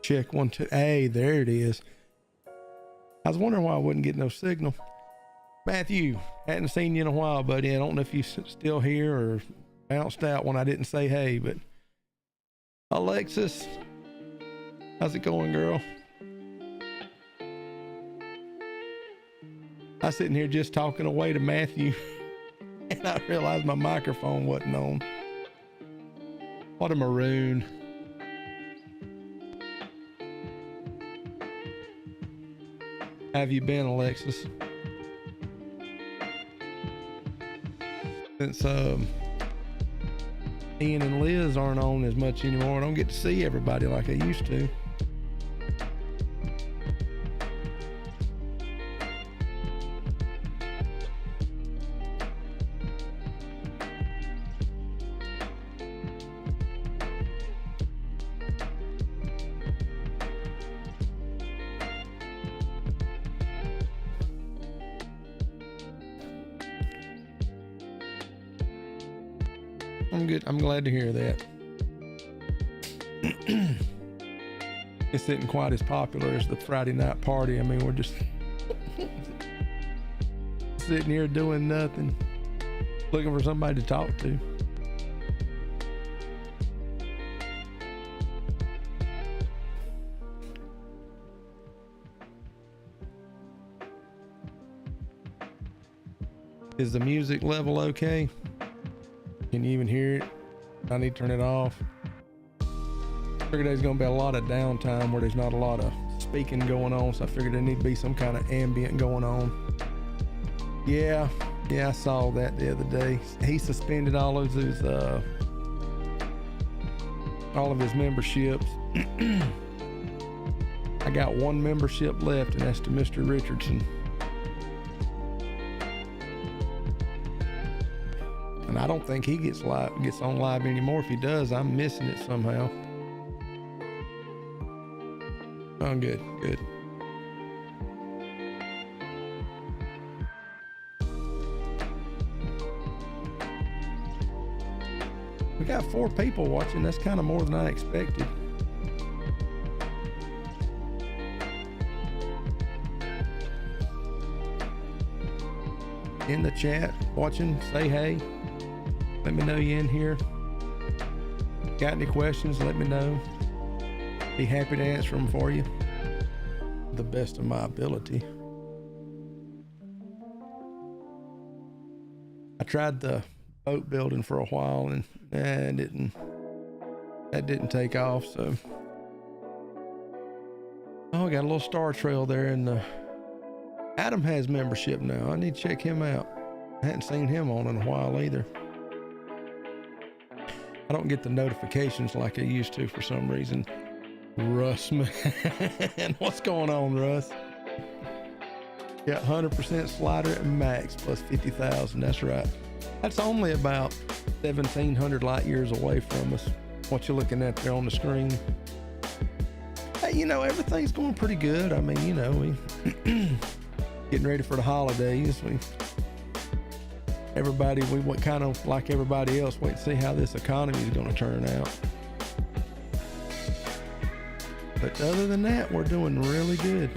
Check 1 2. Hey, there it is. I was wondering why I wouldn't get no signal. Matthew, hadn't seen you in a while, buddy. I don't know if you still here or bounced out when I didn't say hey, but Alexis, how's it going, girl? I was sitting here just talking away to Matthew and I realized my microphone wasn't on. What a maroon. How have you been, Alexis? Since Ian and Liz aren't on as much anymore, I don't get to see everybody like I used to. I'm good. I'm glad to hear that. It's isn't quite as popular as the Friday night party. I mean, we're just sitting here doing nothing, looking for somebody to talk to. Is the music level okay? Can you even hear it? I need to turn it off. I figured there's gonna be a lot of downtime where there's not a lot of speaking going on, so I figured there need to be some kind of ambient going on. Yeah, I saw that the other day. He suspended all of his memberships. I got one membership left, and that's to Mr. Richardson. And I don't think he gets on live anymore. If he does, I'm missing it somehow. Oh, good. We got 4 people watching. That's kind of more than I expected. In the chat, watching, say hey. Let me know you in here. Got any questions, let me know. Be happy to answer them for you. The best of my ability. I tried the boat building for a while and that didn't take off, so. Oh, I got a little star trail there, and Adam has membership now. I need to check him out. I hadn't seen him on in a while either. I don't get the notifications like I used to for some reason. Russ, man. What's going on, Russ? Got 100% slider at max plus 50,000. That's right. That's only about 1,700 light years away from us. What you're looking at there on the screen. Hey, you know, everything's going pretty good. I mean, you know, we getting ready for the holidays. We went kind of like everybody else, wait to see how this economy is going to turn out. But other than that, we're doing really good.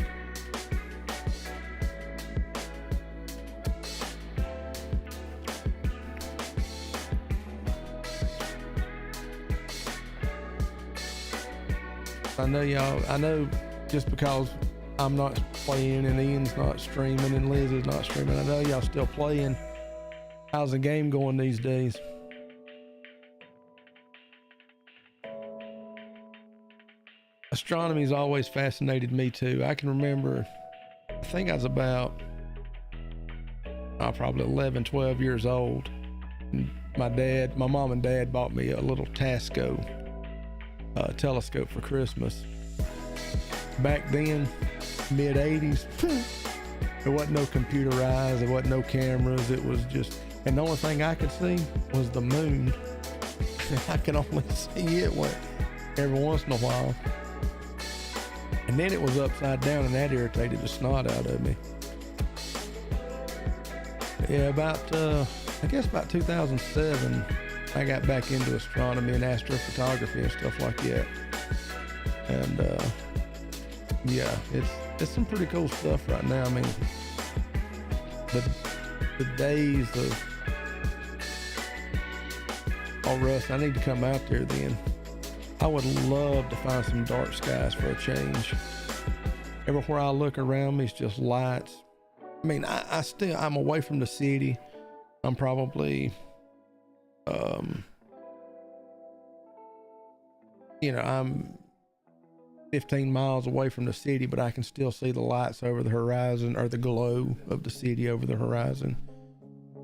I know just because I'm not playing and Ian's not streaming and Liz is not streaming, I know y'all still playing. How's the game going these days? Astronomy's always fascinated me too. I can remember, I think I was about probably 11, 12 years old. And my mom and dad bought me a little Tasco telescope for Christmas. Back then, mid 80s, there wasn't no computerized, there wasn't no cameras. It was just, and the only thing I could see was the moon. I could only see it every once in a while. And then it was upside down, and that irritated the snot out of me. Yeah, I guess about 2007, I got back into astronomy and astrophotography and stuff like that. And yeah, it's some pretty cool stuff right now. I mean, the days of, oh Russ, I need to come out there then. I would love to find some dark skies for a change. Everywhere I look around me is just lights. I mean, I'm away from the city. I'm probably, I'm 15 miles away from the city, but I can still see the lights over the horizon, or the glow of the city over the horizon.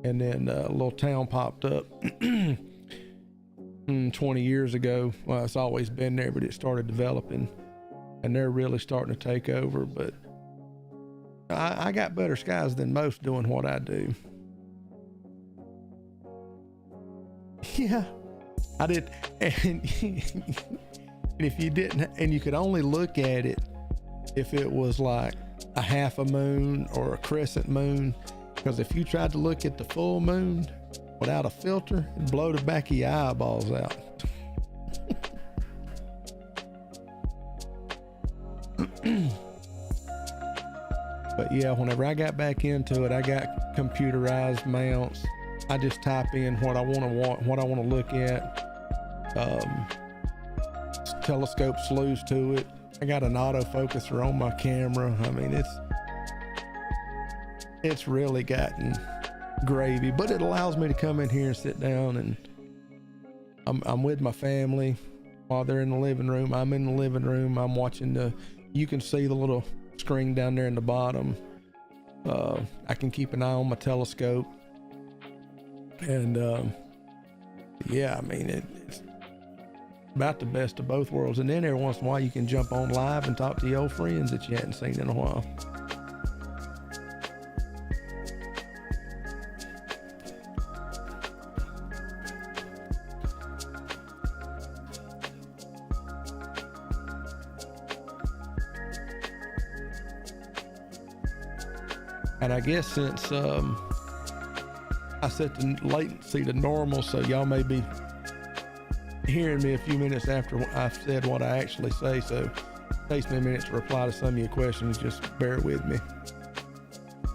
And then a little town popped up 20 years ago. Well, it's always been there, but it started developing, and they're really starting to take over. But I got better skies than most doing what I do. Yeah, I did. And if you didn't, and you could only look at it if it was like a half a moon or a crescent moon, because if you tried to look at the full moon without a filter, it'd blow the back of your eyeballs out. But yeah, whenever I got back into it, I got computerized mounts. I just type in what I want to look at. Telescope slews to it. I got an autofocuser on my camera. I mean, it's really gotten gravy, but it allows me to come in here and sit down, and I'm with my family while they're in the living room. I'm in the living room. I'm watching you can see the little screen down there in the bottom. I can keep an eye on my telescope, and yeah, I mean, it's about the best of both worlds. And then every once in a while you can jump on live and talk to your old friends that you hadn't seen in a while. And I guess since I set the latency to normal, so y'all may be hearing me a few minutes after I've said what I actually say, so it takes me a minute to reply to some of your questions. Just bear with me.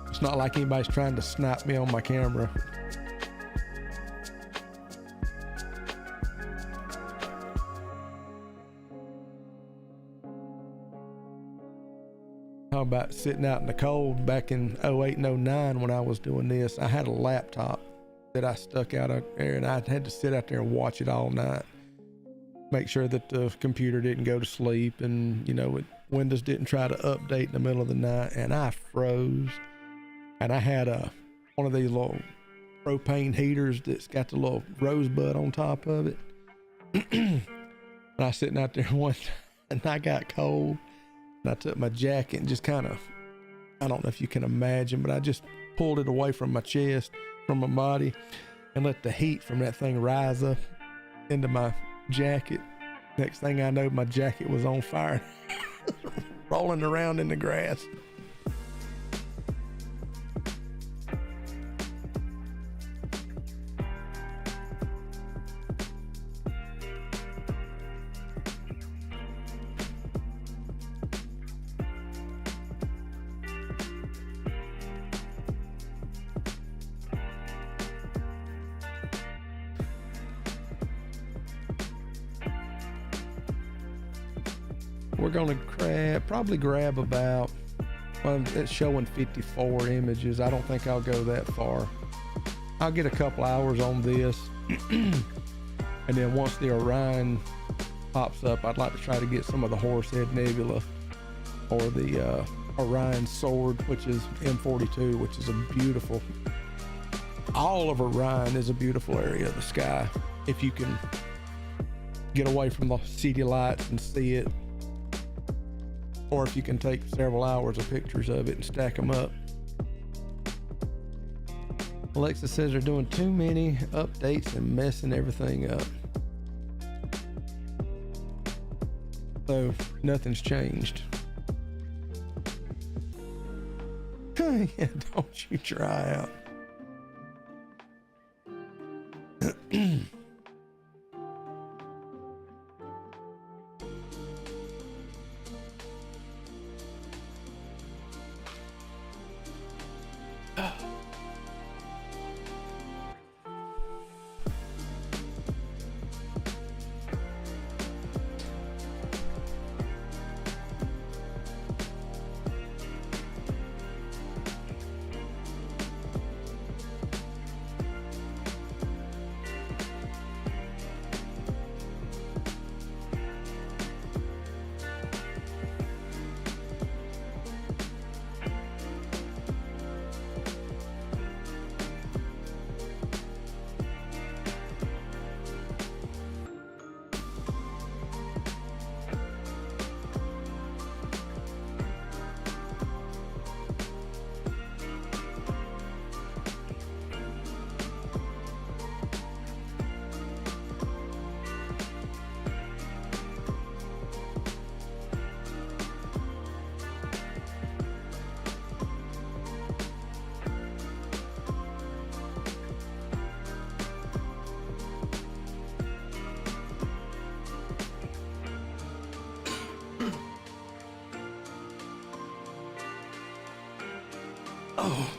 It's not like anybody's trying to snipe me on my camera. How about sitting out in the cold back in 08 and 09 when I was doing this? I had a laptop that I stuck out there, and I had to sit out there and watch it all night. Make sure that the computer didn't go to sleep, and Windows didn't try to update in the middle of the night, and I froze. And I had one of these little propane heaters that's got the little rosebud on top of it. And I was sitting out there one time, and I got cold, and I took my jacket and just kind of, I don't know if you can imagine, but I just pulled it away from my chest, from my body, and let the heat from that thing rise up into my jacket. Next thing I know, my jacket was on fire, rolling around in the grass. We're gonna probably grab about, it's showing 54 images. I don't think I'll go that far. I'll get a couple hours on this, and then once the Orion pops up, I'd like to try to get some of the Horsehead Nebula, or the Orion Sword, which is M42, which is a beautiful, all of Orion is a beautiful area of the sky if you can get away from the city lights and see it, or if you can take several hours of pictures of it and stack them up. Alexa says they're doing too many updates and messing everything up. So nothing's changed. Yeah, don't you try out. Oh.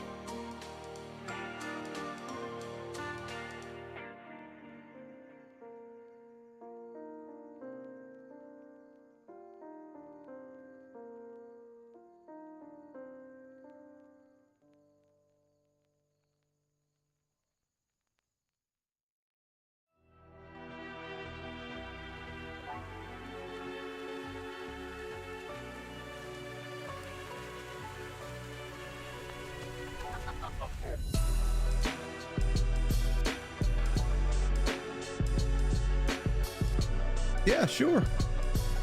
Yeah, sure.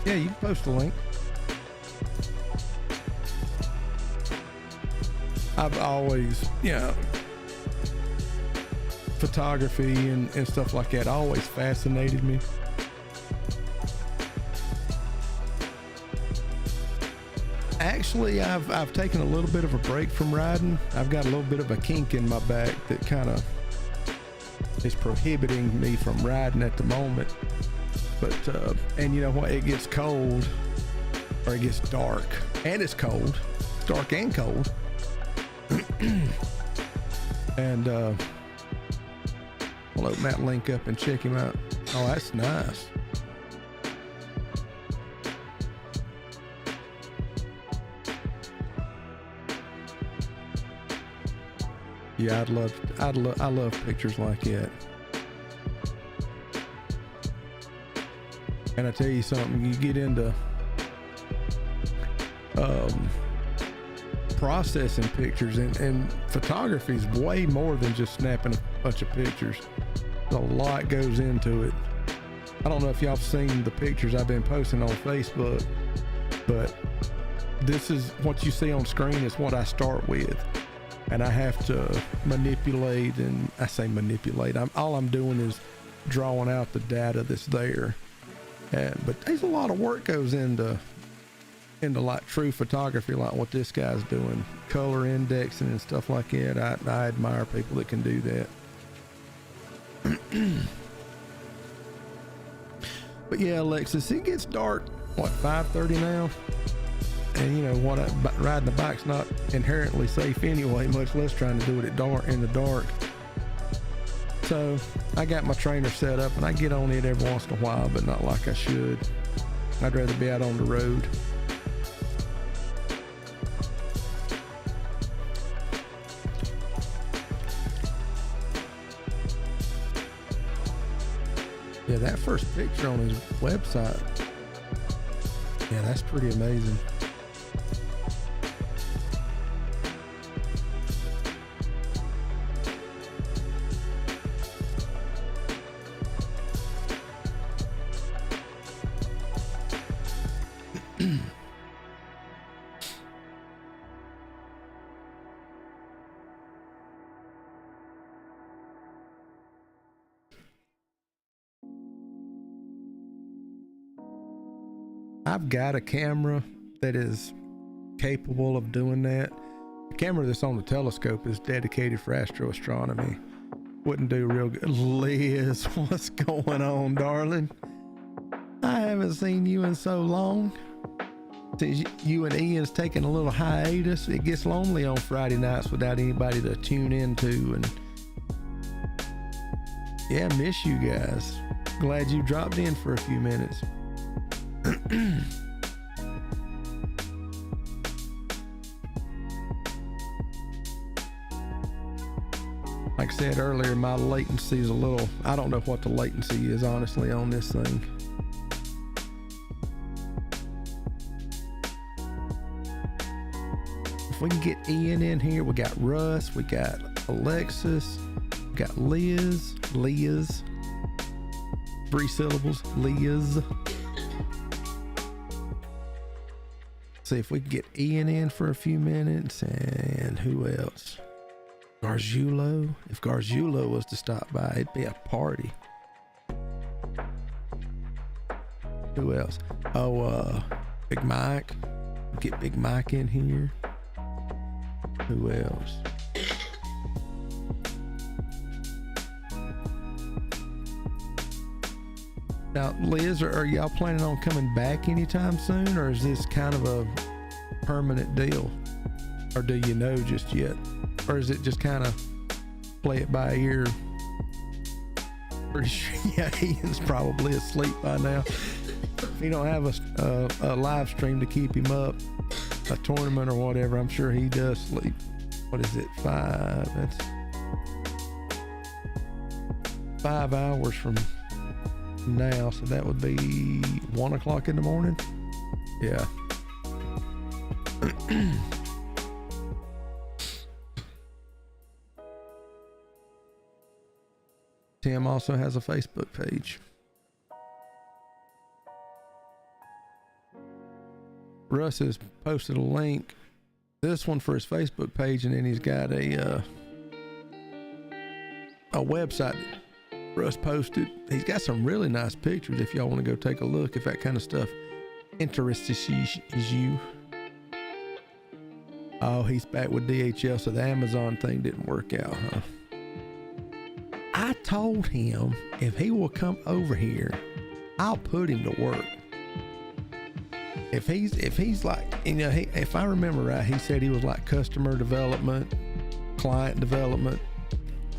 Yeah, you can post a link. I've always, photography and stuff like that always fascinated me. Actually, I've taken a little bit of a break from riding. I've got a little bit of a kink in my back that kind of is prohibiting me from riding at the moment. But, and you know what? It gets cold, or it gets dark, and it's cold. It's dark and cold. And, I'll open that link up and check him out. Oh, that's nice. Yeah, I love pictures like that. And I tell you something, you get into processing pictures, and photography is way more than just snapping a bunch of pictures. A lot goes into it. I don't know if y'all have seen the pictures I've been posting on Facebook, but this is what you see on screen is what I start with. And I have to manipulate, and I say manipulate, all I'm doing is drawing out the data that's there. But there's a lot of work goes into like true photography, like what this guy's doing, color indexing and stuff like that. I admire people that can do that. But yeah, Alexis, it gets dark, what, 5:30 now? And you know what, riding a bike's not inherently safe anyway, much less trying to do it in the dark. So I got my trainer set up and I get on it every once in a while, but not like I should. I'd rather be out on the road. Yeah, that first picture on his website, yeah, that's pretty amazing. I've got a camera that is capable of doing that. The camera that's on the telescope is dedicated for astroastronomy. Wouldn't do real good. Liz, what's going on, darling? I haven't seen you in so long. Since you and Ian's taking a little hiatus, it gets lonely on Friday nights without anybody to tune into. And yeah, miss you guys. Glad you dropped in for a few minutes. Like I said earlier, my latency is a little, I don't know what the latency is honestly on this thing. If we can get Ian in here, we got Russ, we got Alexis, we got Liz, 3 syllables, Liz. See if we can get Ian in for a few minutes, and who else? Gargiulo. If Gargiulo was to stop by, it'd be a party. Who else? Oh, Big Mike. Get Big Mike in here. Who else? Now, Liz, are y'all planning on coming back anytime soon, or is this kind of a permanent deal? Or do you know just yet? Or is it just kind of play it by ear? Pretty sure, yeah, Ian's probably asleep by now. If you don't have a live stream to keep him up, a tournament or whatever, I'm sure he does sleep. What is it? 5? That's 5 hours from now, so that would be 1 o'clock in the morning. Yeah. Tim also has a Facebook page. Russ has posted a link, this one for his Facebook page, and then he's got a website that Russ posted. He's got some really nice pictures if y'all want to go take a look, if that kind of stuff interests you. Oh, he's back with DHL, so the Amazon thing didn't work out, huh? I told him if he will come over here, I'll put him to work. If he's like, you know, if I remember right, he said he was like customer development, client development.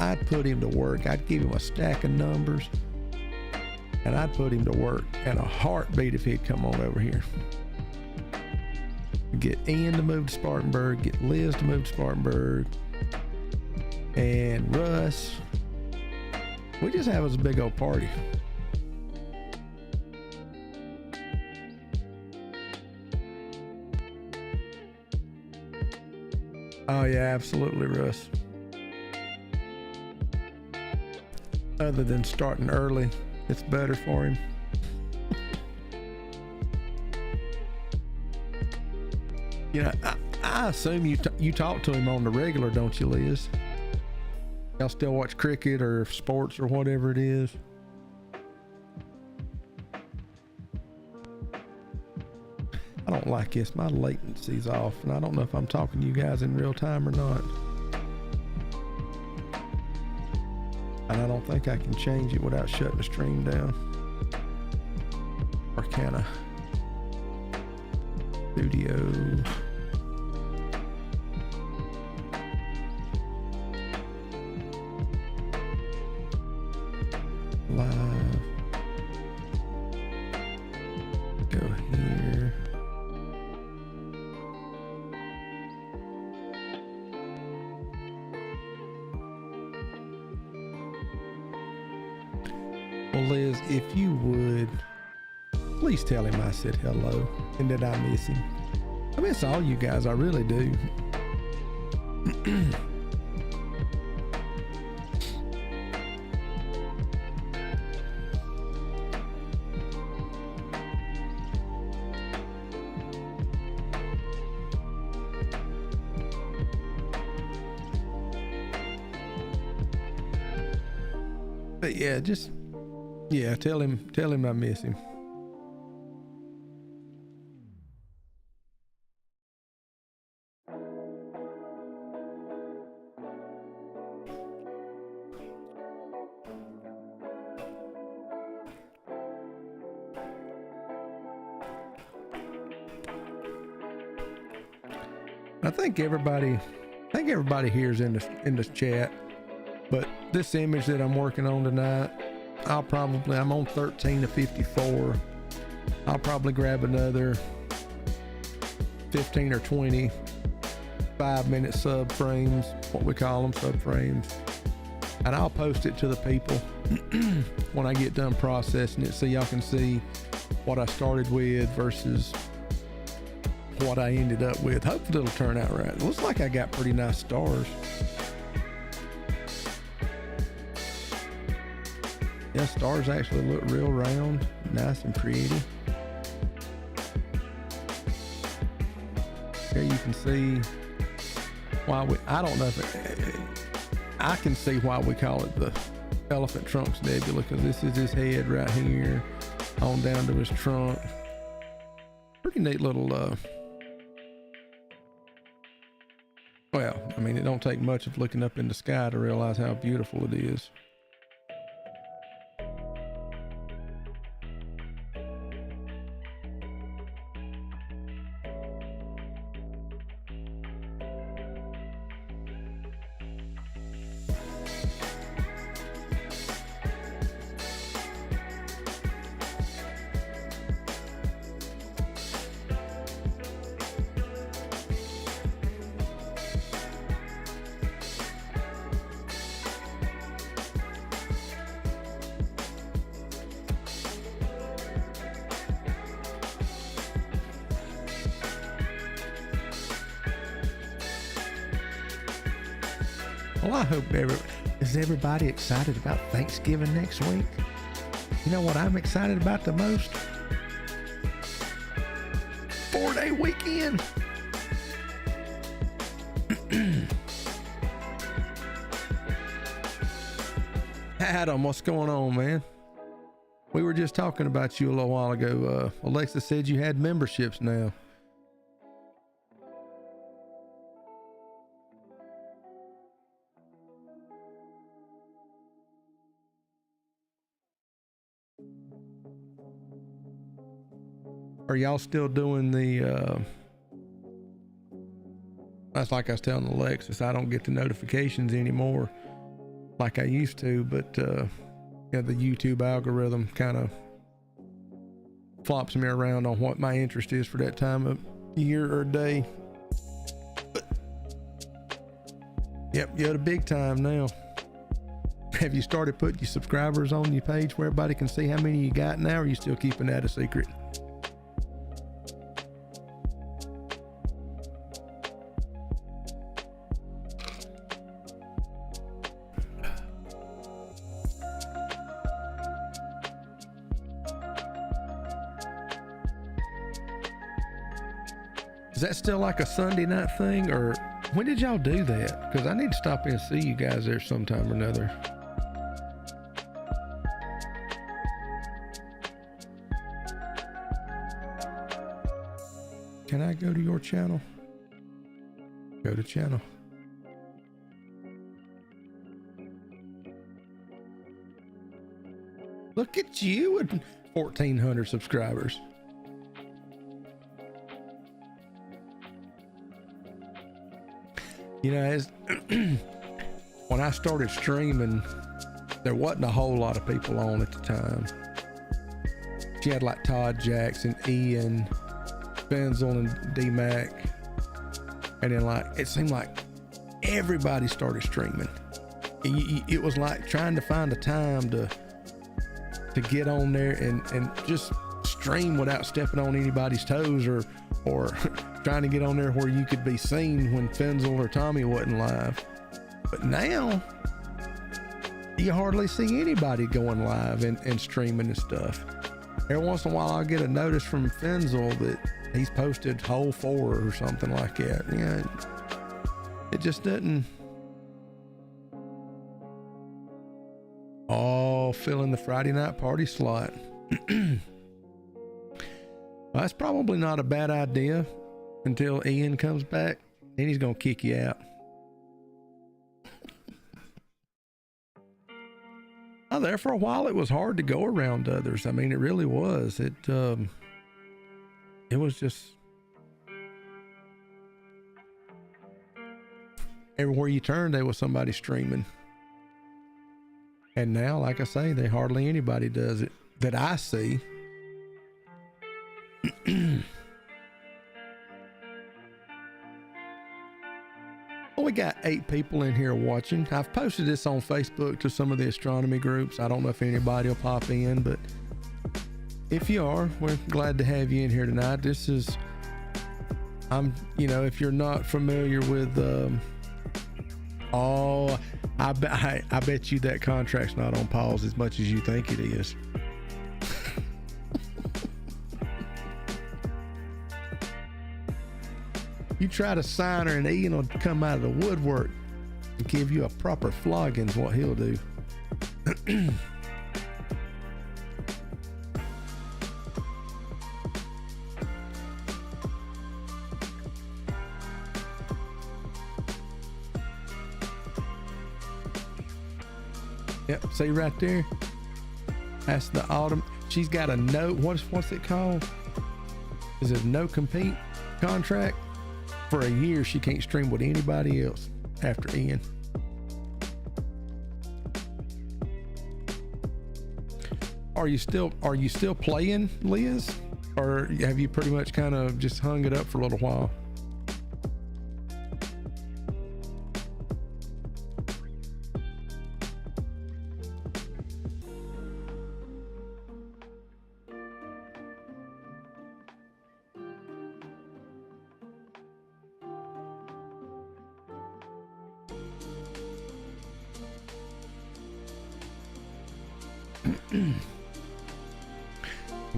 I'd put him to work. I'd give him a stack of numbers, and I'd put him to work in a heartbeat if he'd come on over here. Get Ian to move to Spartanburg, get Liz to move to Spartanburg, and Russ. We just have us a big old party. Oh yeah, absolutely, Russ. Other than starting early, it's better for him. You know, I assume you talk to him on the regular, don't you, Liz? Y'all still watch cricket or sports or whatever it is? I don't like this. My latency's off, and I don't know if I'm talking to you guys in real time or not. And I don't think I can change it without shutting the stream down. Or can I? Studio. Live. Go here. Well, Liz, if you would, please tell him I said hello and that I miss him. I miss all you guys, I really do. But yeah, just, yeah, tell him I miss him. I think everybody here is in this chat, but this image that I'm working on tonight, I'm on 13 to 54. I'll probably grab another 15 or 20 5-minute subframes, what we call them, subframes, and I'll post it to the people when I get done processing it, so y'all can see what I started with versus what I ended up with. Hopefully it'll turn out right. It looks like I got pretty nice stars. Yeah, stars actually look real round, nice and pretty. Here you can see why I don't know if I can see why we call it the Elephant Trunks Nebula, because this is his head right here on down to his trunk. Pretty neat little well, I mean, it don't take much of looking up in the sky to realize how beautiful it is. Well, I hope is everybody excited about Thanksgiving next week? You know what I'm excited about the most? 4-day weekend. Adam, what's going on, man? We were just talking about you a little while ago. Alexa said you had memberships now. Are y'all still doing the that's like I was telling Alexis, I don't get the notifications anymore like I used to, but yeah, the YouTube algorithm kind of flops me around on what my interest is for that time of year or day. But, yep, you're the big time now. Have you started putting your subscribers on your page where everybody can see how many you got now, or are you still keeping that a secret? Is that still like a Sunday night thing, or when did y'all do that? Because I need to stop in and see you guys there sometime or another. Can I go to your channel? Go to channel. Look at you with 1,400 subscribers. You know, as when I started streaming, there wasn't a whole lot of people on at the time. She had like Todd Jackson, Ian, Benzel, and D-Mac. And then like, it seemed like everybody started streaming. It was like trying to find a time to get on there and just stream without stepping on anybody's toes, or trying to get on there where you could be seen when Fenzel or Tommy wasn't live. But now you hardly see anybody going live and streaming and stuff. Every once in a while I'll get a notice from Fenzel that he's posted Hole 4 or something like that. Yeah, it just doesn't. Oh, filling the Friday night party slot. That's probably not a bad idea until Ian comes back. Then he's gonna kick you out. Oh, there for a while it was hard to go around others. I mean, it really was. It was just everywhere you turned there was somebody streaming. And now, like I say, they hardly anybody does it that I see. Well, we got 8 people in here watching. I've posted this on Facebook to some of the astronomy groups. I don't know if anybody will pop in, but if you are, we're glad to have you in here tonight. This is, you know, if you're not familiar with, I bet you that contract's not on pause as much as you think it is. You try to sign her and Ian will come out of the woodwork and give you a proper flogging's what he'll do. Yep, see right there? That's the autumn. She's got a no, what's it called? Is it a no compete contract? For a year, she can't stream with anybody else after Ian. Are you still playing, Liz? Or have you pretty much kind of just hung it up for a little while? can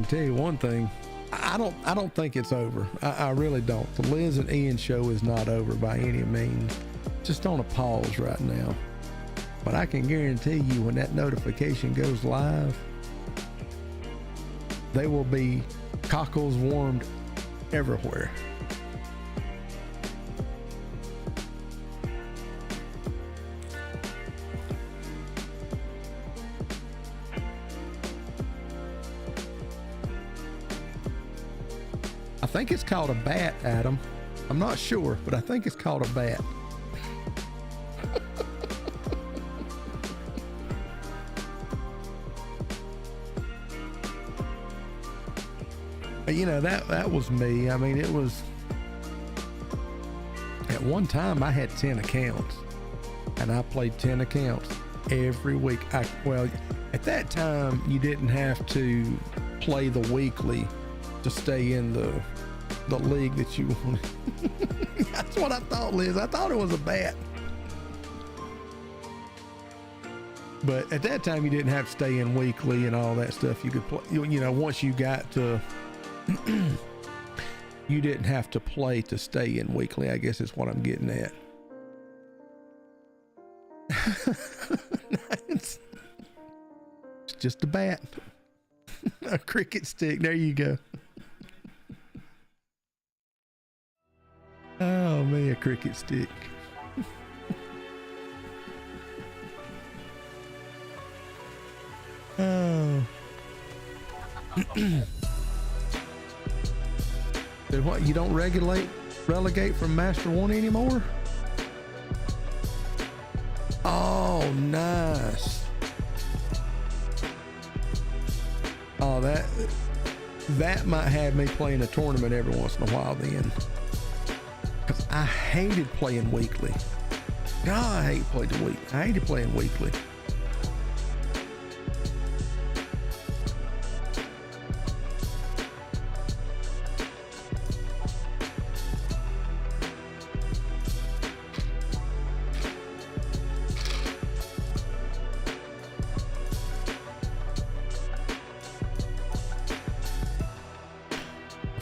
tell you one thing. I don't think it's over. I really don't. The Liz and Ian show is not over by any means. Just on a pause right now. But I can guarantee you when that notification goes live, they will be cockles warmed everywhere. I think it's called a bat, Adam. I'm not sure, but I think it's called a bat. You know, that was me. I mean, it was, at one time I had 10 accounts and I played 10 accounts every week. Well, at that time you didn't have to play the weekly to stay in the league that you wanted. That's what I thought, Liz. I thought it was a bat. But at that time you didn't have to stay in weekly and all that stuff. You could play, you know, once you got to you didn't have to play to stay in weekly, I guess is what I'm getting at. It's just a bat. A cricket stick. There you go. Oh man, a cricket stick. Oh. Dude, what, you don't relegate from Master 1 anymore? Oh, nice. Oh, that might have me playing a tournament every once in a while then. Because I hated playing weekly. God, I hated playing weekly.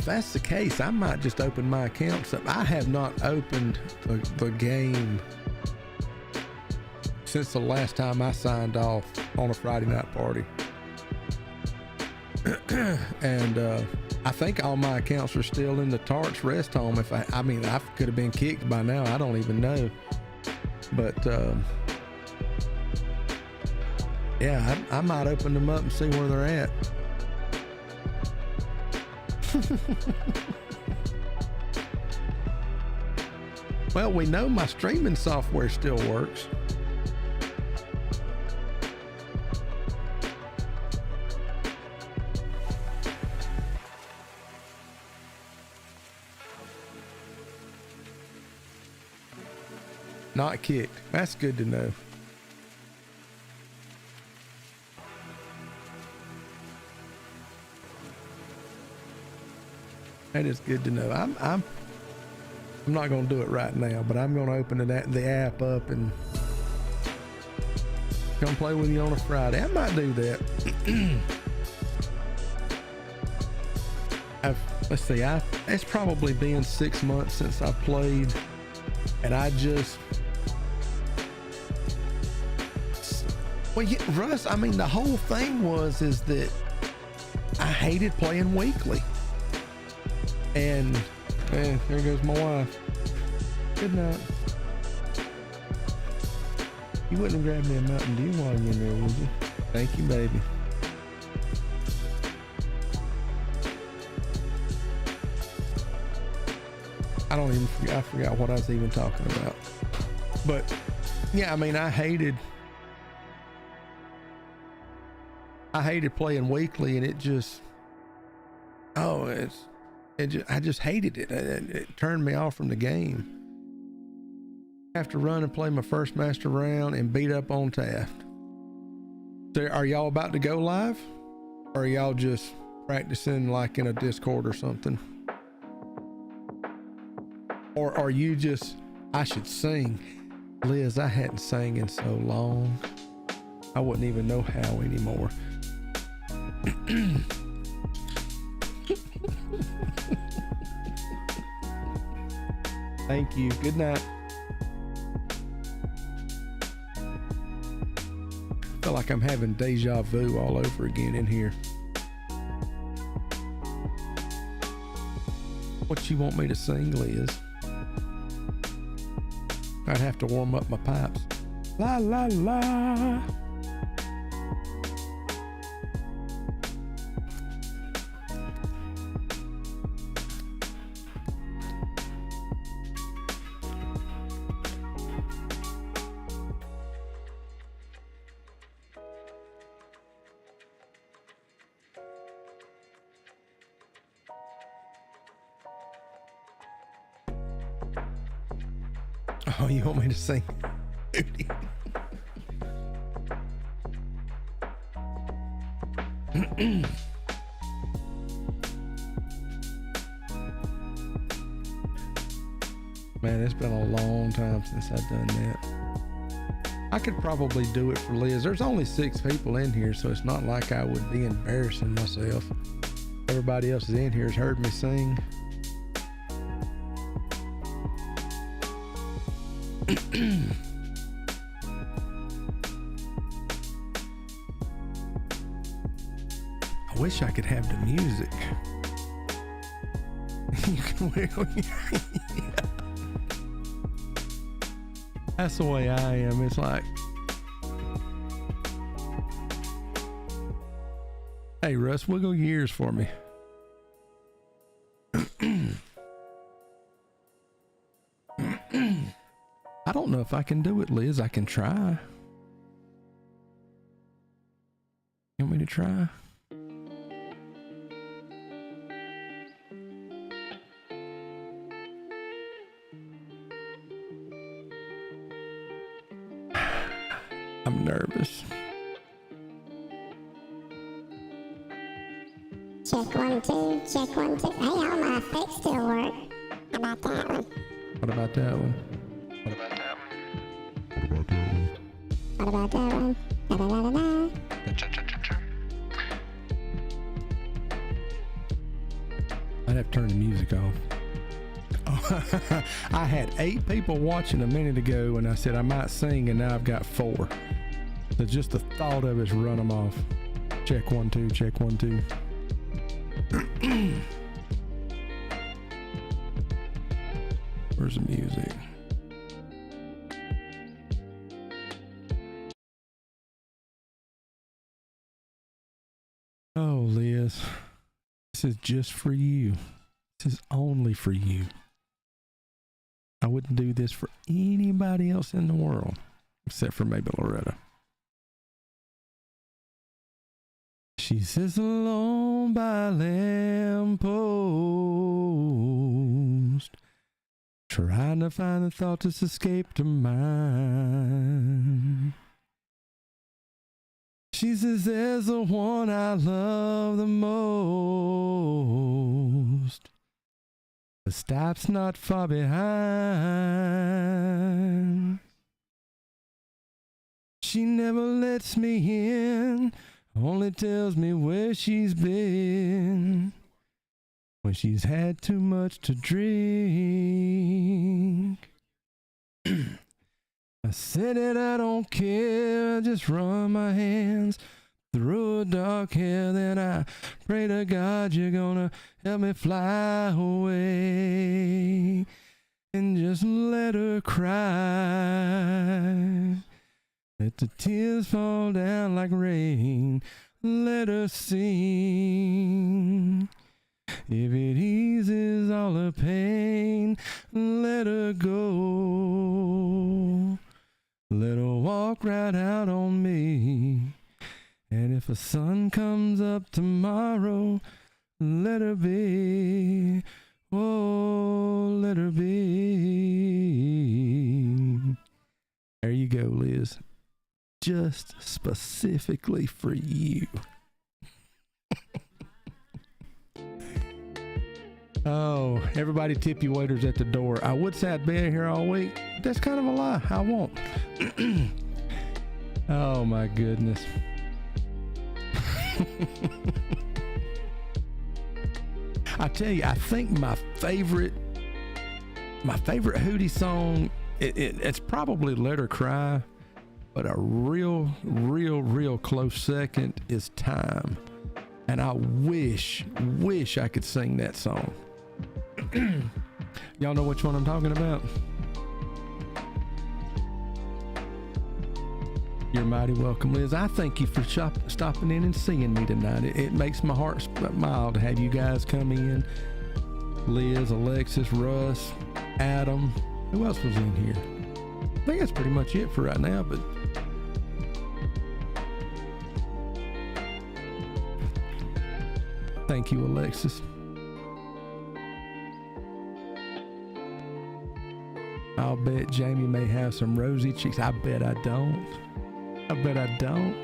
That's the case, I might just open my accounts up. I have not opened the game since the last time I signed off on a Friday night party. And I think all my accounts are still in the Tarts rest home. I mean, I could have been kicked by now. I don't even know. But yeah, I might open them up and see where they're at. Well, we know my streaming software still works. Not kicked. That's good to know. That is good to know. I'm not going to do it right now, but I'm going to open the app up and come play with you on a Friday. I might do that. Let's see. It's probably been 6 months since I played, and I just. Well, yeah, Russ. I mean, the whole thing is that I hated playing weekly. And there goes my wife. Good night. You wouldn't have grabbed me a Mountain Dew while you're in there, would you? Thank you, baby. I forgot what I was even talking about. But yeah, I mean, I hated playing weekly, and it just, I just hated it. It turned me off from the game. I have to run and play my first master round and beat up on Taft. So are y'all about to go live? Or are y'all just practicing like in a Discord or something? Or are you just, I should sing. Liz, I hadn't sang in so long. I wouldn't even know how anymore. Thank you. Good night. I feel like I'm having deja vu all over again in here. What you want me to sing, Liz? I'd have to warm up my pipes. La la la. Oh, you want me to sing? Man, it's been a long time since I've done that. I could probably do it for Liz. There's only 6 people in here, so it's not like I would be embarrassing myself. Everybody else is in here has heard me sing. I wish I could have the music. You can wiggle. Yeah. That's the way I am. It's like, hey Russ, wiggle your ears for me. I don't know if I can do it, Liz. I can try. You want me to try? I'm nervous. Check 1 2, check 1 2. Hey, all my effects still work. How about that one? What about that one? What about that one? Da da da da da. I'd have to turn the music off. I had 8 people watching a minute ago, and I said I might sing, and now I've got 4. So just the thought of it's run them off. Check 1 2, check 1 2. Where's the music? Oh, Liz, this is just for you. This is only for you. I wouldn't do this for anybody else in the world, except for maybe Loretta. She sits alone by a lamppost, trying to find the thought that's escaped her mind. She says there's the one I love the most, the stop's not far behind. She never lets me in, only tells me where she's been when she's had too much to drink. I said that I don't care, I just run my hands through her dark hair. Then I pray to God you're gonna help me fly away and just let her cry. Let the tears fall down like rain, let her sing. If it eases all her pain, let her go. Let her walk right out on me. And if the sun comes up tomorrow, let her be. Oh, let her be. There you go, Liz. Just specifically for you. Oh, everybody tip your waiters at the door. I would say I'd be here all week. But that's kind of a lie. I won't. Oh my goodness. I tell you, I think my favorite Hootie song, it's probably Let Her Cry, but a real close second is Time. And I wish I could sing that song. Y'all know which one I'm talking about? You're mighty welcome, Liz. I thank you for stopping in and seeing me tonight. It makes my heart smile to have you guys come in. Liz, Alexis, Russ, Adam. Who else was in here? I think that's pretty much it for right now, but thank you, Alexis. I'll bet Jamie may have some rosy cheeks. I bet I don't. I bet I don't.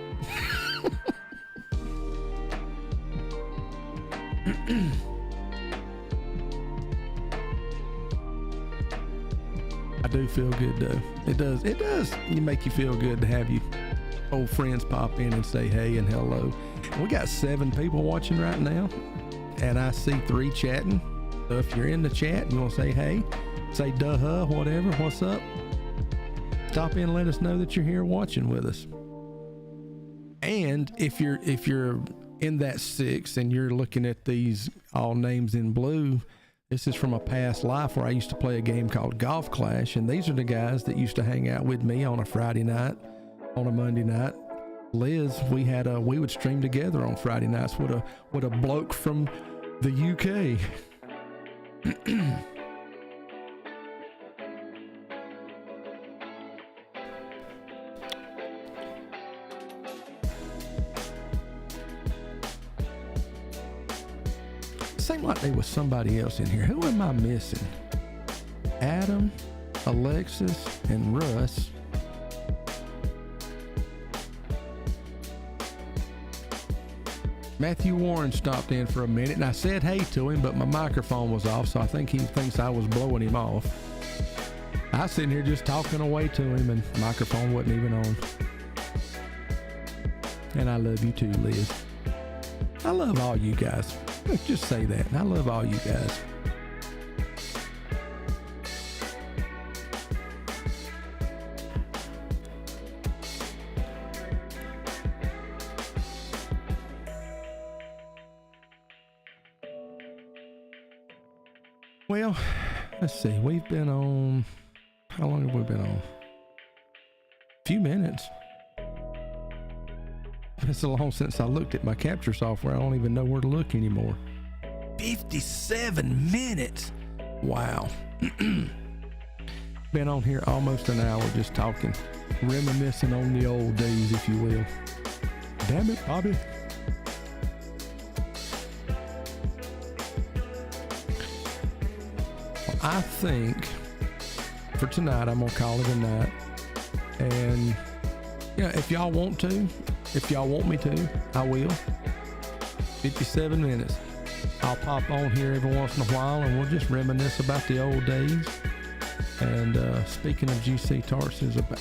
I do feel good though. It does. You make you feel good to have you old friends pop in and say hey and hello. We got 7 people watching right now, and I see 3 chatting. So if you're in the chat and you want to say hey, say duh, whatever, what's up? Stop in and let us know that you're here watching with us. And if you're in that 6 and you're looking at these all names in blue, this is from a past life where I used to play a game called Golf Clash, and these are the guys that used to hang out with me on a Friday night, on a Monday night. Liz, we would stream together on Friday nights with a bloke from the UK. Seemed like there was somebody else in here. Who am I missing? Adam, Alexis, and Russ. Matthew Warren stopped in for a minute, and I said hey to him, but my microphone was off, so I think he thinks I was blowing him off. I was sitting here just talking away to him, and the microphone wasn't even on. And I love you too, Liz. I love all you guys. Let's just say that. I love all you guys. Well, let's see. We've been on, how long have we been on? A few minutes. It's so long since I looked at my capture software. I don't even know where to look anymore. 57 minutes. Wow. Been on here almost an hour just talking, reminiscing on the old days, if you will. Damn it, Bobby. Well, I think for tonight, I'm going to call it a night. And yeah, if y'all want to, if y'all want me to, I will. 57 minutes. I'll pop on here every once in a while and we'll just reminisce about the old days. And speaking of GC Tarts, is about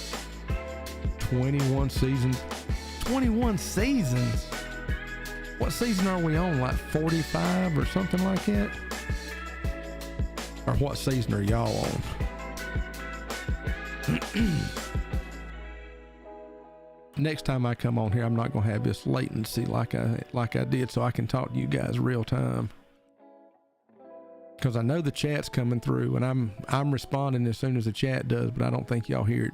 21 seasons. 21 seasons? What season are we on? Like 45 or something like that? Or what season are y'all on? Next time I come on here, I'm not going to have this latency like I did, so I can talk to you guys real time. Because I know the chat's coming through, and I'm responding as soon as the chat does, but I don't think y'all hear it.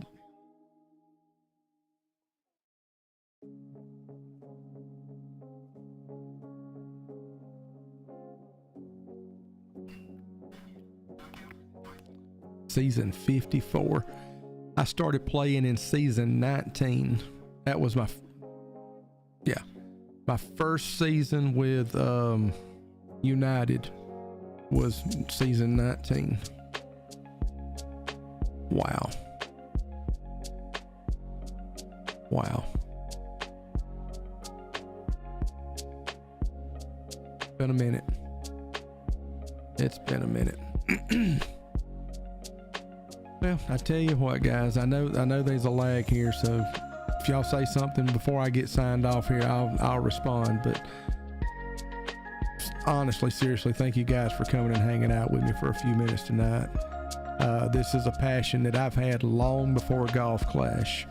Season 54. I started playing in season 19. That was my first season with United was season 19. Wow. Been a minute. It's been a minute. Well, I tell you what, guys, I know there's a lag here, so if y'all say something before I get signed off here, I'll respond. But honestly, seriously, thank you guys for coming and hanging out with me for a few minutes tonight. This is a passion that I've had long before Golf Clash.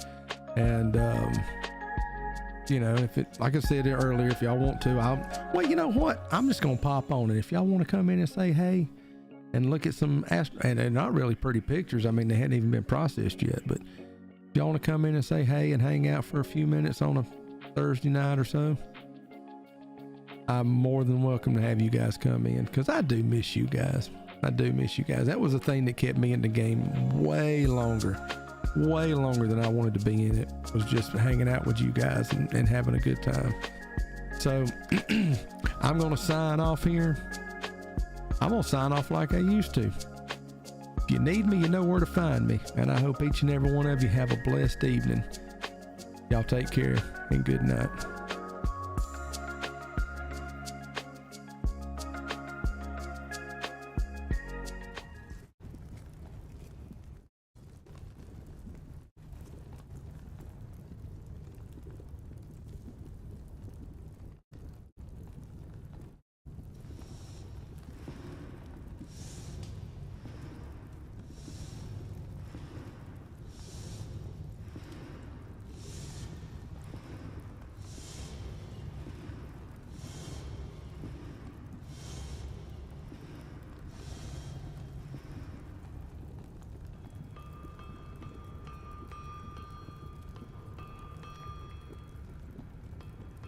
And, you know, if it, like I said earlier, if y'all want to, well, you know what? I'm just going to pop on it. If y'all want to come in and say, hey, and look at some Astro, and they're not really pretty pictures. I mean, they hadn't even been processed yet, but if y'all want to come in and say, hey, and hang out for a few minutes on a Thursday night or so, I'm more than welcome to have you guys come in, because I do miss you guys. I do miss you guys. That was the thing that kept me in the game way longer than I wanted to be in it, was just hanging out with you guys and having a good time. So I'm going to sign off here. I'm going to sign off like I used to. If you need me, you know where to find me. And I hope each and every one of you have a blessed evening. Y'all take care and good night.